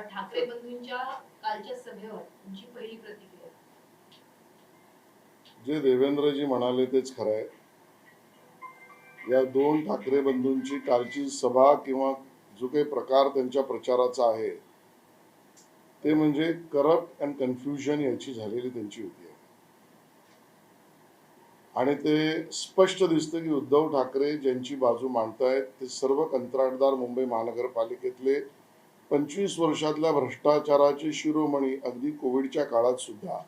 ठाकरे बंधूंच्या कालच्या सभेवर तुमची पहिली प्रतिक्रिया? जे देवेंद्रजी म्हणाले तेच खरं आहे. या दोन ठाकरे बंधूंची कालची सभा किंवा जो काही प्रकार त्यांच्या प्रचाराचा आहे ते म्हणजे करप्ट अँड कन्फ्युजन याची झालेली त्यांची युती आहे. आणि ते स्पष्ट दिसतं की उद्धव ठाकरे ज्यांची बाजू मांडतायत ते सर्व कंत्राटदार मुंबई महानगरपालिकेतले 25 वर्षातल्या भ्रष्टाचाराचे शिरोमणी अगदी कोविडच्या काळात सुद्धा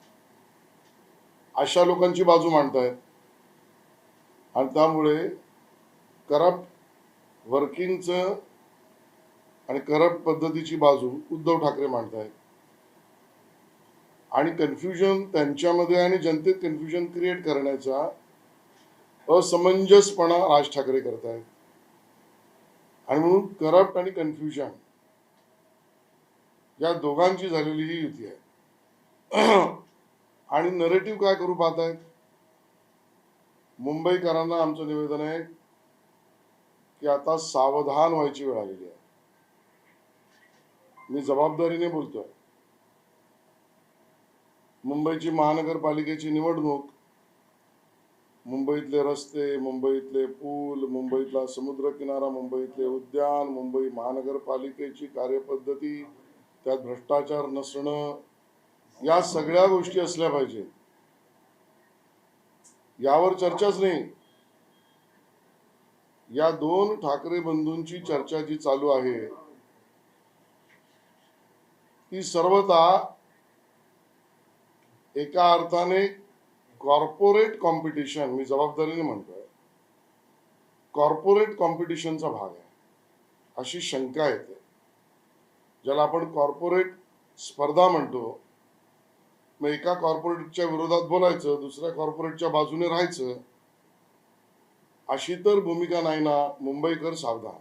अशा लोकांची बाजू मांडतायत. आणि त्यामुळे करप्ट वर्किंगचं आणि करप्ट पद्धतीची बाजू उद्धव ठाकरे मांडतायत आणि कन्फ्युजन त्यांच्यामध्ये आणि जनतेत कन्फ्युजन क्रिएट करण्याचा असमंजसपणा राज ठाकरे करतायत. आणि म्हणून करप्ट आणि कन्फ्युजन या दोघांची झालेली ही युती आहे. आणि नरेटिव्ह काय करू पाहतायत? मुंबईकरांना आमचं निवेदन आहे की आता सावधान व्हायची वेळ आलेली आहे. मी जबाबदारीने बोलतोय. मुंबईची महानगरपालिकेची निवडणूक, मुंबईतले रस्ते, मुंबईतले पूल, मुंबईतला समुद्र किनारा, मुंबईतले उद्यान, मुंबई महानगरपालिकेची कार्यपद्धती, त्यात भ्रष्टाचार नसणं, या सगळ्या गोष्टी असल्या पाहिजे. यावर चर्चाच नाही. या दोन ठाकरे बंधूंची चर्चा जी चालू आहे ती सर्वता एका अर्थाने कॉर्पोरेट कॉम्पिटिशन, मी जबाबदारीने म्हणतोय, कॉर्पोरेट कॉम्पिटिशनचा भाग आहे अशी शंका येते. ज्याला आपण कॉर्पोरेट स्पर्धा म्हणतो. मग एका कॉर्पोरेटच्या विरोधात बोलायचं, दुसऱ्या कॉर्पोरेटच्या बाजूने राहायचं, अशी तर भूमिका नाही ना. मुंबईकर सावधान.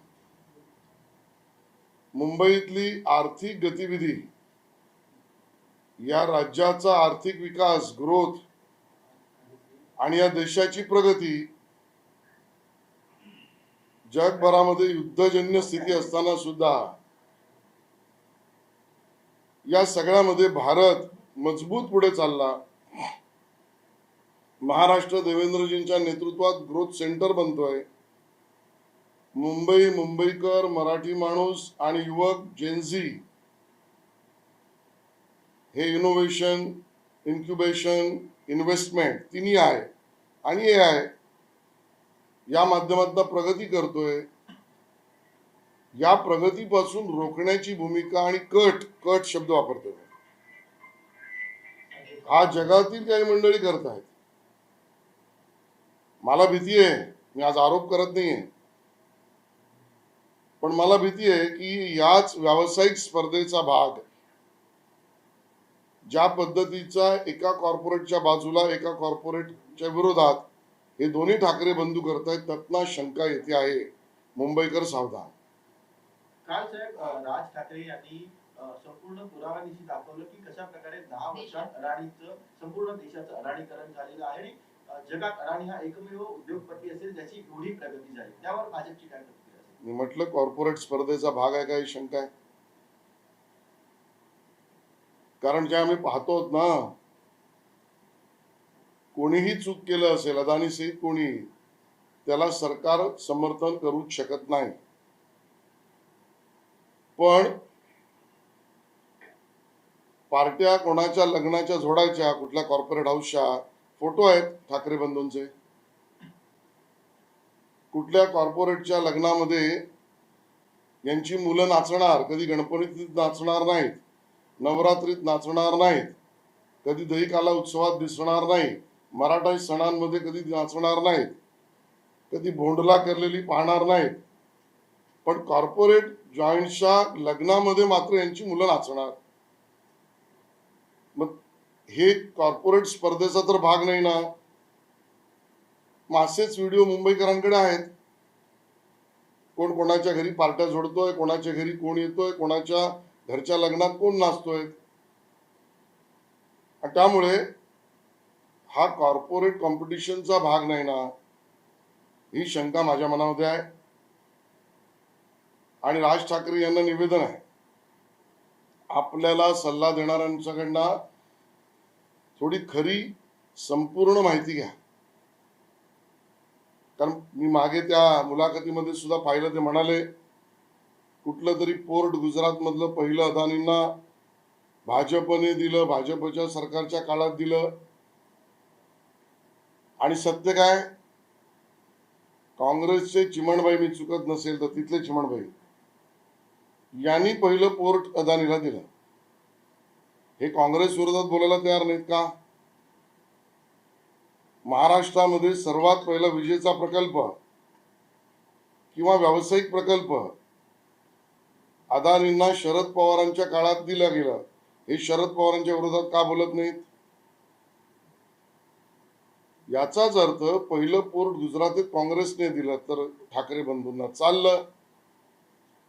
मुंबईतली आर्थिक गतिविधी, या राज्याचा आर्थिक विकास, ग्रोथ आणि या देशाची प्रगती जगभरामध्ये युद्धजन्य स्थिती असताना सुद्धा या सगळ्यामध्ये भारत मजबूत पुढे चालला. महाराष्ट्र देवेंद्रजींच्या नेतृत्वात ग्रोथ सेंटर बनतोय. मुंबई, मुंबईकर, मराठी माणूस आणि युवक, जेनझी हे इनोव्हेशन, इन्क्युबेशन, इन्व्हेस्टमेंट तिन्ही आहे आणि हे आहे या माध्यमातून प्रगती करतोय. या प्रगतीपासून रोखण्याची भूमिका आणि कट शब्द वापरतोय हा जगातील काही मंडळी करत आहेत. मला भीती आहे, मी आज आरोप करत नाहीये, पण मला भीती आहे की याच व्यावसायिक स्पर्धेचा भाग, ज्या पद्धतीचा एका कॉर्पोरेटच्या बाजूला एका कॉर्पोरेटच्या विरोधात हे दोन्ही ठाकरे बंधू करतायत, त्यातनं शंका येते आहे. मुंबईकर सावधान. काल साहेब राज ठाकरे यांनी संपूर्ण पुराव्यानिशी दाखवलं की कशा प्रकारे 10 वर्षात अडाणीचं संपूर्ण देशाचं अडाणीकरण झालेलं आहे आणि जगात अडाणी हा एकमेव उद्योगपती असेल ज्याची एवढी प्रगती झाली. त्यावर भाजपची काय प्रतिक्रिया असेल? मी म्हटलं कॉर्पोरेट स्पर्धेचा भाग आहे काही शंका आहे? कारण जे आम्ही पाहतो ना, कोणीही चूक केलं असेल, अदानी सहित कोणी, त्याला सरकार समर्थन करूच शकत नाही. पण पार्ट्या कोणाच्या लग्नाच्या जोडायच्या, कुठल्या कॉर्पोरेट हाऊसच्या, फोटो आहेत ठाकरे बंधूंचे. कुठल्या कॉर्पोरेटच्या लग्नामध्ये यांची मुलं नाचणार, कधी गणपतीत नाचणार नाहीत, नवरात्रीत नाचणार नाहीत, कधी दहीकाला उत्सवात दिसणार नाही, मराठा सणांमध्ये कधी नाचणार नाहीत, कधी भोंडला करलेली पाहणार नाहीत. पण कॉर्पोरेट जॉईंटच्या लग्नामध्ये मात्र यांची मुलं नाचणार. मग हे कॉर्पोरेट स्पर्धेचा तर भाग नाही ना. मासेच व्हिडिओ मुंबईकरांकडे आहेत. कोण कोणाच्या घरी पार्ट्या जोडतोय, कोणाच्या घरी कोण येतोय, कोणाच्या घरच्या लग्नात कोण नाचतोय. त्यामुळे हा कॉर्पोरेट कॉम्पिटिशनचा भाग नाही ना, ही शंका माझ्या मनामध्ये आहे. आणि राज ठाकरे यांना निवेदन आहे आपल्याला सल्ला देणाऱ्यांच्याकडनं थोडी खरी संपूर्ण माहिती घ्या. कारण मी मागे त्या मुलाखतीमध्ये सुद्धा पाहिलं, ते म्हणाले कुठलं तरी पोर्ट गुजरात मधलं पहिलं अदानींना भाजपने दिलं, भाजपच्या सरकारच्या काळात दिलं. आणि सत्य काय, काँग्रेसचे चिमणबाई, मी चुकत नसेल तर तिथले चिमणबाई यांनी पहिलं पोर्ट अदानीला दिलं. हे काँग्रेस विरोधात बोलायला तयार नाहीत का? महाराष्ट्रामध्ये सर्वात पहिला विजेचा प्रकल्प किंवा व्यावसायिक प्रकल्प अदानींना शरद पवारांच्या काळात दिलं गेलं. हे शरद पवारांच्या विरोधात का बोलत नाहीत? याचाच अर्थ पहिलं पोर्ट गुजरातीत काँग्रेसने दिलं तर ठाकरे बंधूंना चाललं.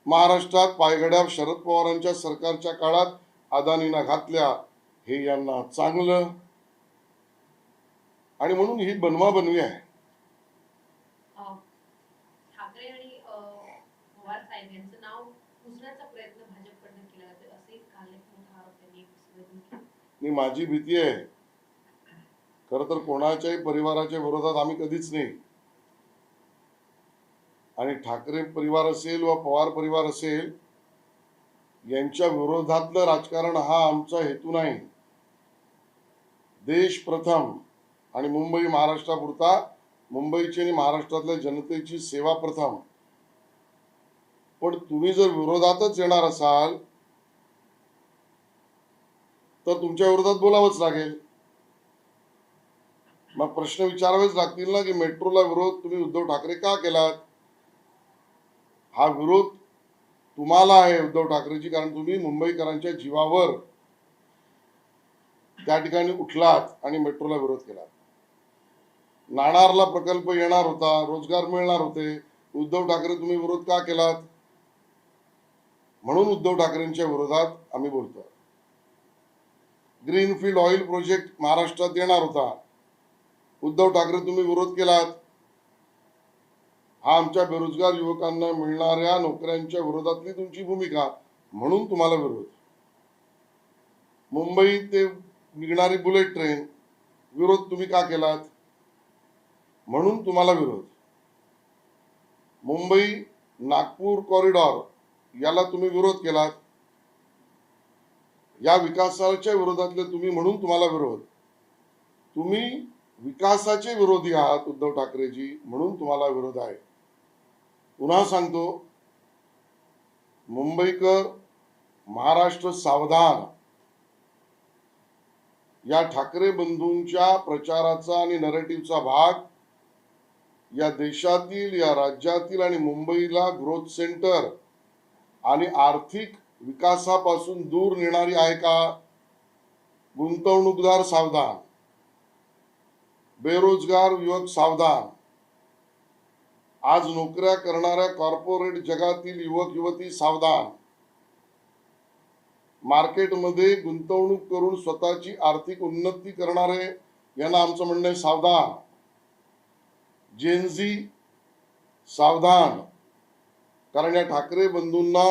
महाराष्ट्रात पायघड्या शरद पवारांच्या सरकारच्या काळात अदानींना घातल्या, हे यांना चांगलं. आणि म्हणून ही बनवाबनवी आहे. ठाकरे आणि पवार साहेब यांचं नाव पुसण्याचा प्रयत्न भाजपकडून केला जातो असे काल एक मोठा आरोप त्यांनी आणि माझी भीती आहे, खर तर कोणाच्याही परिवाराच्या विरोधात आम्ही कधीच नाही. आणि ठाकरे परिवार असेल व पवार परिवार असेल, यांच्या विरोधातलं राजकारण हा आमचा हेतू नाही. देश प्रथम आणि मुंबई महाराष्ट्रापुरता, मुंबईची आणि महाराष्ट्रातल्या जनतेची सेवा प्रथम. पण तुम्ही जर विरोधातच येणार असाल तर तुमच्या विरोधात बोलावंच लागेल. मग प्रश्न विचारावेच लागतील ना की मेट्रोला विरोध तुम्ही उद्धव ठाकरे का केलात? हा विरोध तुम्हाला आहे उद्धव ठाकरेची, कारण तुम्ही मुंबईकरांच्या जीवावर त्या ठिकाणी उठलात आणि मेट्रोला विरोध केला. नाणारला प्रकल्प येणार होता, रोजगार मिळणार होते, उद्धव ठाकरे तुम्ही विरोध का केलात? म्हणून उद्धव ठाकरेंच्या विरोधात आम्ही बोलतो. ग्रीनफील्ड ऑइल प्रोजेक्ट महाराष्ट्रात येणार होता, उद्धव ठाकरे तुम्ही विरोध केलात. हा आमच्या बेरोजगार युवकांना मिळणाऱ्या नोकऱ्यांच्या विरोधातली तुमची भूमिका, म्हणून तुम्हाला विरोध. मुंबई ते निघणारी बुलेट ट्रेन विरोध तुम्ही का केलात? म्हणून तुम्हाला विरोध. मुंबई नागपूर कॉरिडॉर याला तुम्ही विरोध केलात. या विकासाच्या विरोधातले तुम्ही, म्हणून तुम्हाला विरोध. तुम्ही विकासाचे विरोधी आहात उद्धव ठाकरेजी, म्हणून तुम्हाला विरोध आहे. पुन्हा सांगतो, मुंबईकर, महाराष्ट्र सावधान या ठाकरे बंधूंच्या प्रचाराचा आणि नरेटिव्हचा भाग या देशातील, या राज्यातील आणि मुंबईला ग्रोथ सेंटर आणि आर्थिक विकासापासून दूर नेणारी आहे का? गुंतवणूकदार सावधान, बेरोजगार युवक सावधान. आज नोकऱ्या करणाऱ्या कॉर्पोरेट जगातील युवक युवती सावधान. मार्केटमध्ये गुंतवणूक करून स्वतःची आर्थिक उन्नती करणारे यांना आमचं म्हणणं आहे सावधान. जेनझी सावधान, कारण या ठाकरे बंधूंना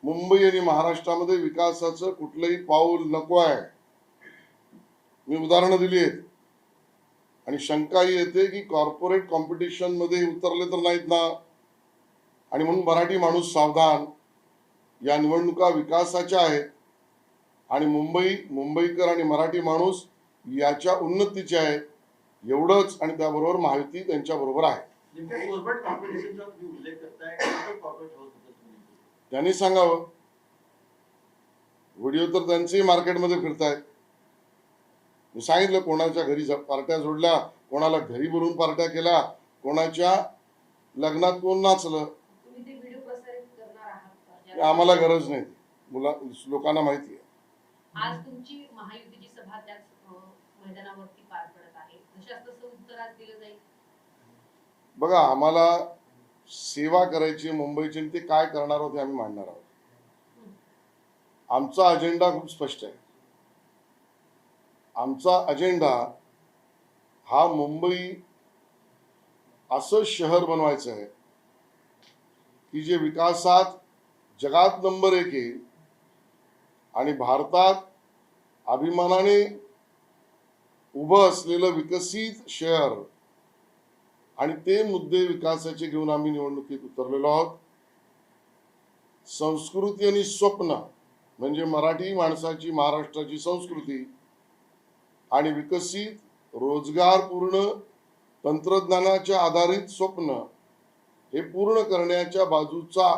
मुंबई आणि महाराष्ट्रामध्ये विकासाचं कुठलंही पाऊल नको आहे. मी उदाहरणं दिली आहेत. आणि शंका येते की कॉर्पोरेट कॉम्पिटिशन मध्ये उतरले तर नाहीत ना, आणि म्हणून मराठी माणूस सावधान. या निवडणुका विकासाच्या आहेत आणि मुंबईकर आणि मराठी माणूस याच्या उन्नतीचे आहेत, एवढंच. आणि त्याबरोबर महायुती त्यांच्या बरोबर आहे. त्यांनी सांगावं. व्हिडिओ तर त्यांचेही मार्केटमध्ये फिरतायत. मी सांगितलं, कोणाच्या घरी पार्ट्या जोडल्या, कोणाला घरी बोलून पार्ट्या केल्या, कोणाच्या लग्नात कोण नाचलं. आम्हाला गरज नाही, लोकांना माहिती आहे. आज तुमची महायुतीची सभा त्याच मैदानावरती पार पडत आहे, जशास तसं उत्तर आज दिलं जाईल. बघा, आम्हाला सेवा करायची मुंबईची, ते काय करणार आहोत आम्ही मांडणार आहोत. आमचा अजेंडा खूप स्पष्ट आहे. आमचा अजेंडा हा मुंबई असं शहर बनवायचं आहे की जे विकासात जगात नंबर 1 येईल, आणि भारतात अभिमानाने उभं असलेलं विकसित शहर आणि ते मुद्दे विकासाचे घेऊन आम्ही निवडणुकीत उतरलेलो आहोत. संस्कृती आणि स्वप्न म्हणजे मराठी माणसाची महाराष्ट्राची संस्कृती आणि विकसित रोजगारपूर्ण तंत्रज्ञानाच्या आधारित स्वप्न हे पूर्ण करण्याच्या बाजूचा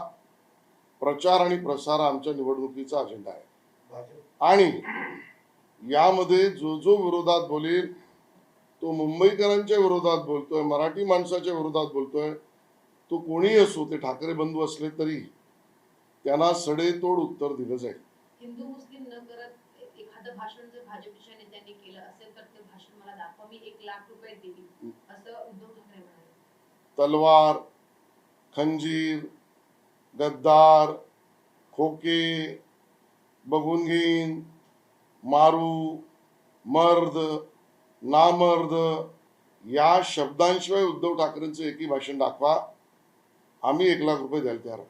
प्रचार आणि प्रसार आमच्या निवडणुकीचा अजेंडा आहे. आणि यामध्ये जो जो विरोधात बोलेल तो मुंबईकरांच्या विरोधात बोलतोय, मराठी माणसाच्या विरोधात बोलतोय, तो कोणीही असो, ते ठाकरे बंधू असले तरी त्यांना सडेतोड उत्तर दिलं जाईल. हिंदू मुस्लिम न करत एखादं भाषण जर भाजपच्या नेत्यांनी केलं असेल तर ते भाषण मला दाखवा, मी 1,00,000 रुपये देईन, असं उद्धव ठाकरे म्हणाले. तलवार, खंजीर, गद्दार, खोके, बघून घेईन, मारू, मर्द, नामर्द या शब्दांशिवाय उद्धव ठाकरेंचं एकही भाषण दाखवा, आम्ही 1,00,000 रुपये द्यायला तयार आहोत.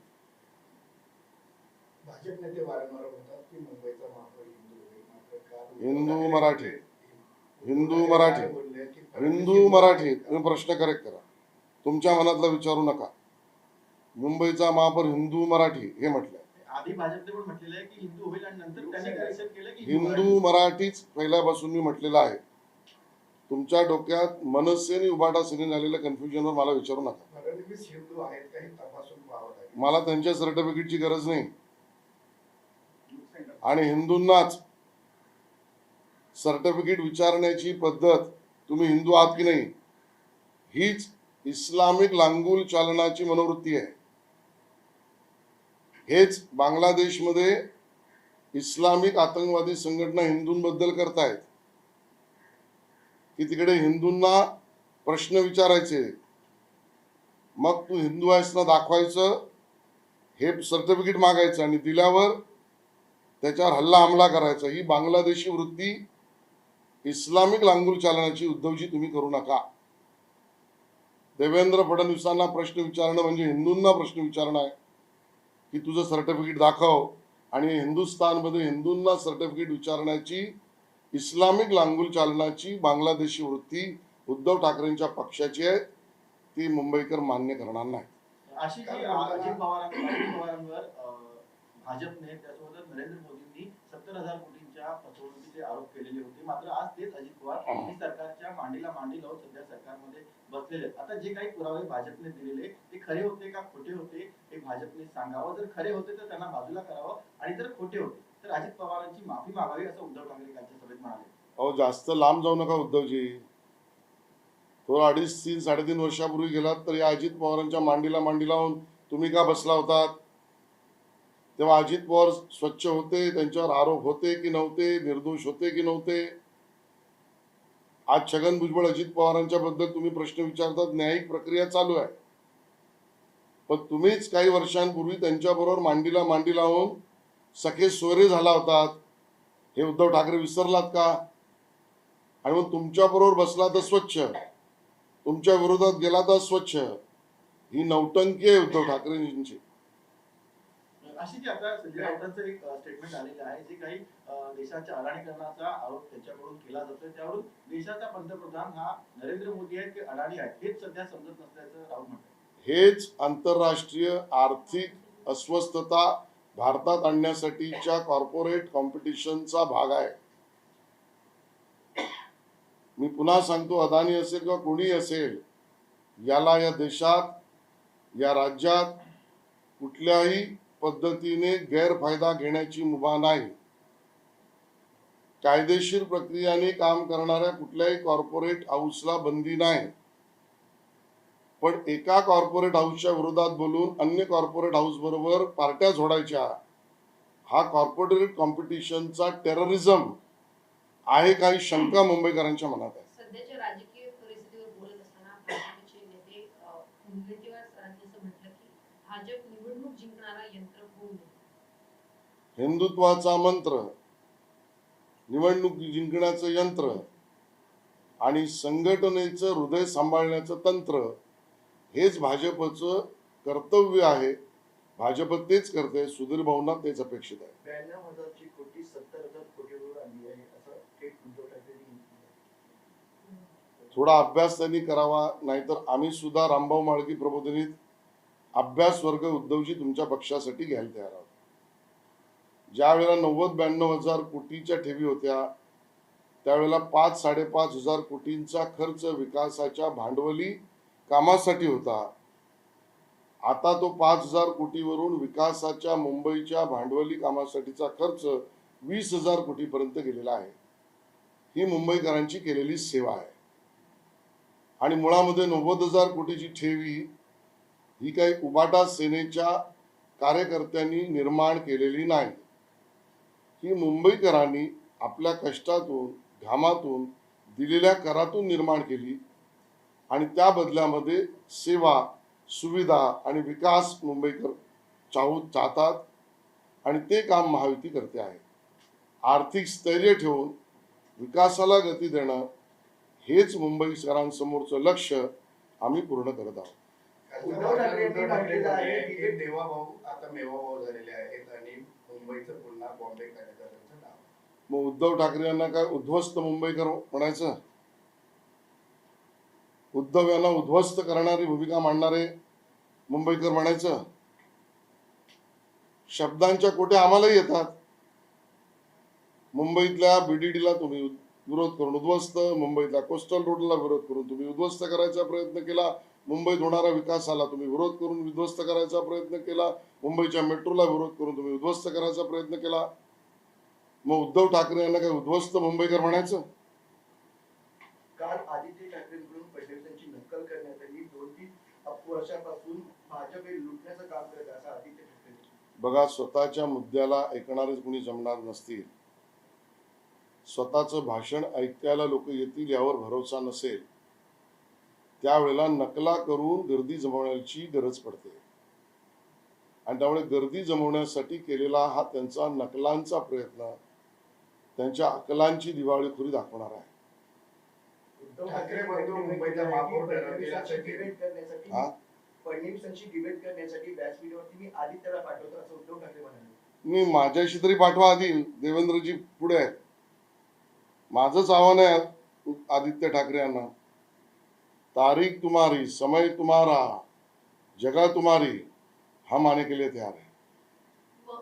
भाजप नेते वारंवार म्हणतात की मुंबईचा महापौर हिंदू होईल, मात्र काल हिंदू मराठी हिंदू काय मराठी बोलले की हिंदू मराठी तुम्ही प्रश्न करेक्ट करा, तुमच्या मनातला विचारू नका. मुंबईचा महापौर हिंदू मराठी हे म्हटलंय. आधी भाजपने पण म्हटलेलं आहे की हिंदू होईल आणि नंतर त्यांनी करेक्शन केलं की हिंदू मराठीच पहिल्यापासून मी म्हटलेलं आहे. तुमच्या डोक्यात मनसे आणि उबाटा सेने झालेल्या कन्फ्युजनवर मला विचारू नका. फडणवीस हिंदू आहेत काही तपासून पाहावं लागेल. मला त्यांच्या सर्टिफिकेटची गरज नाही आणि हिंदूंनाच सर्टिफिकेट विचारण्याची पद्धत तुम्ही हिंदू आहात की नाही हीच इस्लामिक लांगुल चालनाची मनोवृत्ती आहे. हेच बांगलादेशमध्ये इस्लामिक आतंकवादी संघटना हिंदूंबद्दल करतायत की तिकडे हिंदूंना प्रश्न विचारायचे, मग तू हिंदू आहेस ना दाखवायचं, हे सर्टिफिकेट मागायचं आणि दिल्यावर त्याच्यावर हल्ला हमला करायचा. ही बांगलादेशी वृत्ती इस्लामिक लांगुल चालनाची उद्धवजी तुम्ही करू नका. देवेंद्र फडणवीसांना प्रश्न विचारणं म्हणजे हिंदूंना प्रश्न विचारणं आहे की तुझं सर्टिफिकेट दाखव. आणि हिंदुस्थानमध्ये हिंदूंना सर्टिफिकेट विचारण्याची इस्लामिक लांगुल चालनाची बांगलादेशी वृत्ती उद्धव ठाकरेंच्या पक्षाची आहे, ती मुंबईकर मान्य करणार नाही. अशी जी अजित पवारांवर भाजपने त्यासोबत नरेंद्र मोदींनी 70,000 कोटींच्या फसवणुकीचे आरोप केलेले होते. मात्र आज तेच अजित पवार हे सरकारच्या मांडीला मांडी लावून सध्या सरकारमध्ये बसलेले आहेत. आता जे काही पुरावे भाजपने दिलेले ते खरे होते का खोटे होते हे भाजपने सांगावं. जर खरे होते तर त्यांना बाजूला करावं आणि जर खोटे होते तर अजित पवारांची माफी मागावी असं उद्धव ठाकरे कालच्या सभेत म्हणाले. अहो जास्त लांब जाऊ नका उद्धवजी. तो 2.5, 3, 3.5 वर्षापूर्वी गेलात तर या अजित पवारांच्या मांडीला मांडी लावून तुम्ही का बसला होतात? तेव्हा अजित पवार स्वच्छ होते, त्यांच्यावर आरोप होते की नव्हते, निर्दोष होते की नव्हते? आज छगन भुजबळ अजित पवारांच्या बद्दल तुम्ही प्रश्न विचारतात, न्यायिक प्रक्रिया चालू आहे. पण तुम्हीच काही वर्षांपूर्वी त्यांच्याबरोबर मांडीला मांडी लावून सखे सोयरे झाला होतात. हे उद्धव ठाकरे विसरलात का? आणि मग तुमच्या बरोबर बसला तर स्वच्छ, तुमच्या विरोधात गेला तर स्वच्छ. ही नौटंकी आहे उद्धव ठाकरेंची. अशी जी आता संजय राऊतांचं एक स्टेटमेंट आलेलं आहे, जे काही देशाच्या अडाणीकरणाचा आरोप त्यांच्याकडून केला जातोय, त्यावरून देशाचा पंतप्रधान हा नरेंद्र मोदी आहेत की अडाणी आहेत हेच सध्या समजत नसल्याचं राऊत म्हणतात. हेच आंतरराष्ट्रीय आर्थिक अस्वस्थता भारतात आणण्यासाठीच्या कॉर्पोरेट कॉम्पिटिशनचा भाग आहे. मी पुन्हा सांगतो, अदानी असेल किंवा कोणी असेल, याला या देशात या राज्यात कुठल्याही पद्धतीने गैरफायदा घेण्याची मुभा नाही. कायदेशीर प्रक्रियेने काम करणाऱ्या कुठल्याही कॉर्पोरेट हाऊसला बंदी नाही. पण एका कॉर्पोरेट हाऊसच्या विरोधात बोलून अन्य कॉर्पोरेट हाऊस बरोबर पार्ट्या जोडायच्या, हा कॉर्पोरेट कॉम्पिटिशनचा टेररिझम आहे काही शंका मुंबईकरांच्या मनात आहे. सध्याच्या राजकीय परिस्थितीवर बोलत असताना भाजपचे नेते मुनगंटीवार सरांनी असं म्हटलं की भाजप निवडणूक जिंकणारा यंत्र होऊ नये. हिंदुत्वाचा मंत्र, निवडणूक जिंकण्याचं यंत्र आणि संघटनेचं हृदय सांभाळण्याचं तंत्र हेच भाजपचं कर्तव्य आहे. भाजप तेच करते. सुधीर भाऊंना तेच अपेक्षित आहे. 92,000 कोटी 70,000 कोटीवर आणली आहे असं थेट उद्धव ठाकरेंनी म्हटलं आहे. थोडा अभ्यास त्यांनी करावा, नाहीतर आम्ही सुद्धा रामभाऊ माळगी प्रबोधिनीत अभ्यास वर्ग उद्धवजी तुमच्या पक्षासाठी घ्यायला तयार आहोत. ज्या वेळेला 90-92 हजार कोटीच्या ठेवी होत्या, त्यावेळेला 5-5.5 हजार कोटींचा खर्च विकासाच्या भांडवली कामासाठी होता. आता तो 5,000 कोटीवरून विकासाच्या मुंबईच्या भांडवली कामासाठीचा खर्च 20,000 कोटीपर्यंत गेलेला आहे. ही मुंबईकरांची केलेली सेवा आहे. आणि मुळामध्ये 90,000 कोटीची ठेवी ही काही उबाटा सेनेच्या कार्यकर्त्यांनी निर्माण केलेली नाही. ही मुंबईकरांनी आपल्या कष्टातून, घामातून, दिलेल्या करातून निर्माण केली आणि त्या बदल्यामध्ये सेवा, सुविधा आणि विकास मुंबईकर चाहतात आणि ते काम महायुती करते आहे. आर्थिक स्थैर्य ठेवून विकासाला गती देणं हेच मुंबईकरांसमोरचं लक्ष्य आम्ही पूर्ण करत आहोत. उद्धव ठाकरेंनी आहे की देवा भाऊ आता मेवा भाऊ झालेले आहेत आणि मुंबईचं पुन्हा बॉम्बे कार्यकर्त्यांचं नाव. मग उद्धव ठाकरे यांना काय उद्ध्वस्त मुंबईकर म्हणायचं? उद्धव यांना उद्ध्वस्त करणारी भूमिका मांडणारे मुंबईकर म्हणायचं? शब्दांच्या कोट्या आम्हालाही येतात. मुंबईतल्या बीडीडीला तुम्ही विरोध करून उद्ध्वस्त, मुंबईतल्या कोस्टल रोडला विरोध करून तुम्ही उद्ध्वस्त करायचा प्रयत्न केला, मुंबईत होणाऱ्या विकासाला तुम्ही विरोध करून उद्ध्वस्त करायचा प्रयत्न केला, मुंबईच्या मेट्रोला विरोध करून तुम्ही उद्ध्वस्त करायचा प्रयत्न केला. मग उद्धव ठाकरे यांना काय उद्ध्वस्त मुंबईकर म्हणायचं? काल आदित्य ठाकरेंकडून फडणवीसांची नक्कल करण्यात आली. 2-3 वर्षापासून भाजप हे लुटण्याचं काम करत आहे असं आदित्य ठाकरे. बघा, स्वतःच्या मुद्द्याला ऐकणारे कुणी जमणार नसतील, स्वतःचं भाषण ऐकायला लोक येतील यावर भरोसा नसेल, त्यावेळेला नकला करून गर्दी जमवण्याची गरज पडते. आणि त्यामुळे गर्दी जमवण्यासाठी केलेला हा त्यांचा नकलांचा प्रयत्न त्यांच्या अकलांची दिवाळीखोरी दाखवणार आहे. उद्धव ठाकरे बंधू मुंबईचा महापौर ठरवतील असं डिबेट करण्यासाठी हा? फडणवीसांची डिबेट करण्यासाठी व्यासपीठावरती मी आदित्यला पाठवतो असं उद्धव ठाकरे म्हणाले. मी माझ्याशी तरी पाठवा आधी, देवेंद्रजी पुढे आहेत. माझंच आव्हान आहे आदित्य ठाकरे यांना, तारीख तुम्हारी, समय तुम्हारा, जगह तुम्हारी, हम आने के लिए तैयार है.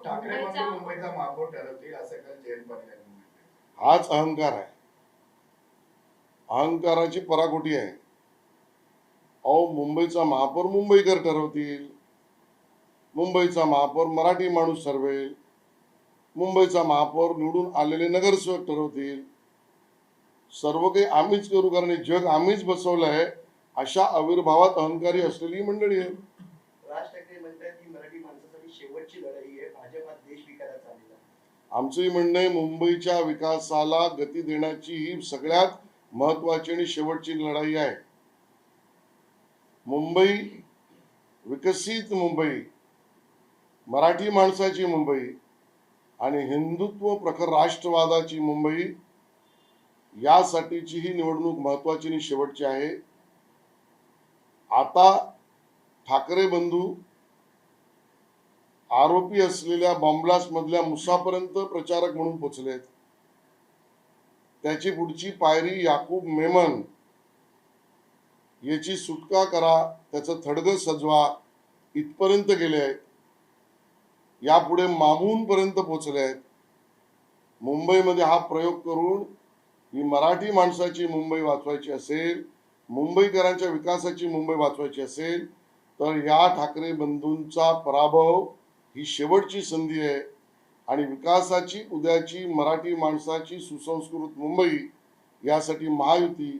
ठाकरे बंधू मुंबईचा महापौर ठरवतील असं काल जयंत पाटील यांनी म्हटलं. हाच अहंकार आहे, अहंकाराची पराकोटी आहे. अहो, मुंबईचा महापौर मुंबईकर ठरवतील, मुंबईचा महापौर मराठी माणूस ठरवेल, मुंबईचा महापौर निवडून आलेले नगरसेवक ठरवतील. सर्व काही आम्हीच करू कारण हे जग आम्हीच बसवलं आहे, अशा आविर्भावात अहंकारी असलेली मंडळी आहे. राज ठाकरे म्हणतात की मराठी माणसासाठी शेवटची लढाई आहे, भाजप हा देश विकायला चाललेला आहे. आमचंही म्हणणं आहे, मुंबईच्या विकासाला गती देण्याची ही सगळ्यात महत्वाची आणि शेवटची लढाई आहे. मुंबई, विकसित मुंबई, मराठी माणसाची मुंबई आणि हिंदुत्व प्रखर राष्ट्रवादाची मुंबई, यासाठीची ही निवडणूक महत्वाची आणि शेवटची आहे. आता ठाकरे बंधू आरोपी असलेल्या बॉम्ब्लास्ट मधल्या मुसापर्यंत प्रचारक म्हणून पोचलेत. त्याची पुढची पायरी याकूब मेमन याची सुटका करा, त्याचं थडगं सजवा, इथपर्यंत गेले आहेत. यापुढे मामून पर्यंत पोचले आहेत. मुंबईमध्ये हा प्रयोग करून ही मराठी माणसाची मुंबई वाचवायची असेल, मुंबईकरांच्या विकासाची मुंबई वाचवायची असेल, तर या ठाकरे बंधूंचा पराभव ही शेवटची संधी आहे. आणि विकासाची, उद्याची मराठी माणसाची सुसंस्कृत मुंबई, यासाठी महायुती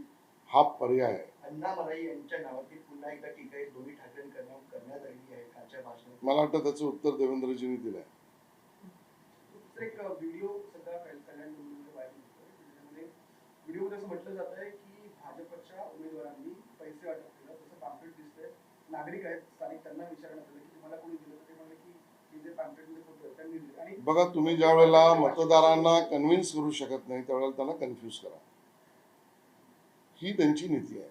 हा पर्याय आहे. अण्णा मराई यांच्या नावाची पुन्हा एकदा टीका आहे दोन्ही ठाकरेंकडून करण्यात आलेली आहे कालच्या भाषणात. मला वाटतं त्याचं उत्तर देवेंद्रजींनी दिलं आहे. एक व्हिडिओ सध्या कल्याण डोंबिवलीच्या बाहेर निघतोय. त्याच्यामध्ये व्हिडिओमध्ये असं म्हटलं जात आहे की भाजपच्या उमेदवारांनी पैसे वाटप केलं, तसं पॅम्पलेट दिसतंय. नागरिक आहेत स्थानिक, त्यांना विचारण्यात आलं की तुम्हाला कोणी दिलं, ते म्हणाले की हे जे पॅम्पलेटमध्ये फोटो आहेत त्यांनी दिले. आणि बघा, तुम्ही ज्या वेळेला मतदारांना कन्व्हिन्स करू शकत नाही, त्यावेळेला त्यांना कन्फ्यूज करा, ही त्यांची नीती आहे.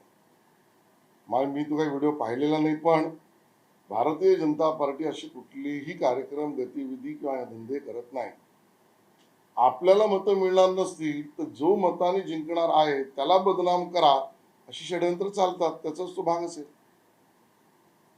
मी तो काही व्हिडिओ पाहिलेला नाही, पण भारतीय जनता पार्टी अशी कुठलीही कार्यक्रम, गतिविधी किंवा धंदे करत नाही. आपल्याला मतं मिळणार नसतील तर जो मताने जिंकणार आहे त्याला बदनाम करा, अशी षडयंत्र चालतात, त्याचाच तो भाग असेल.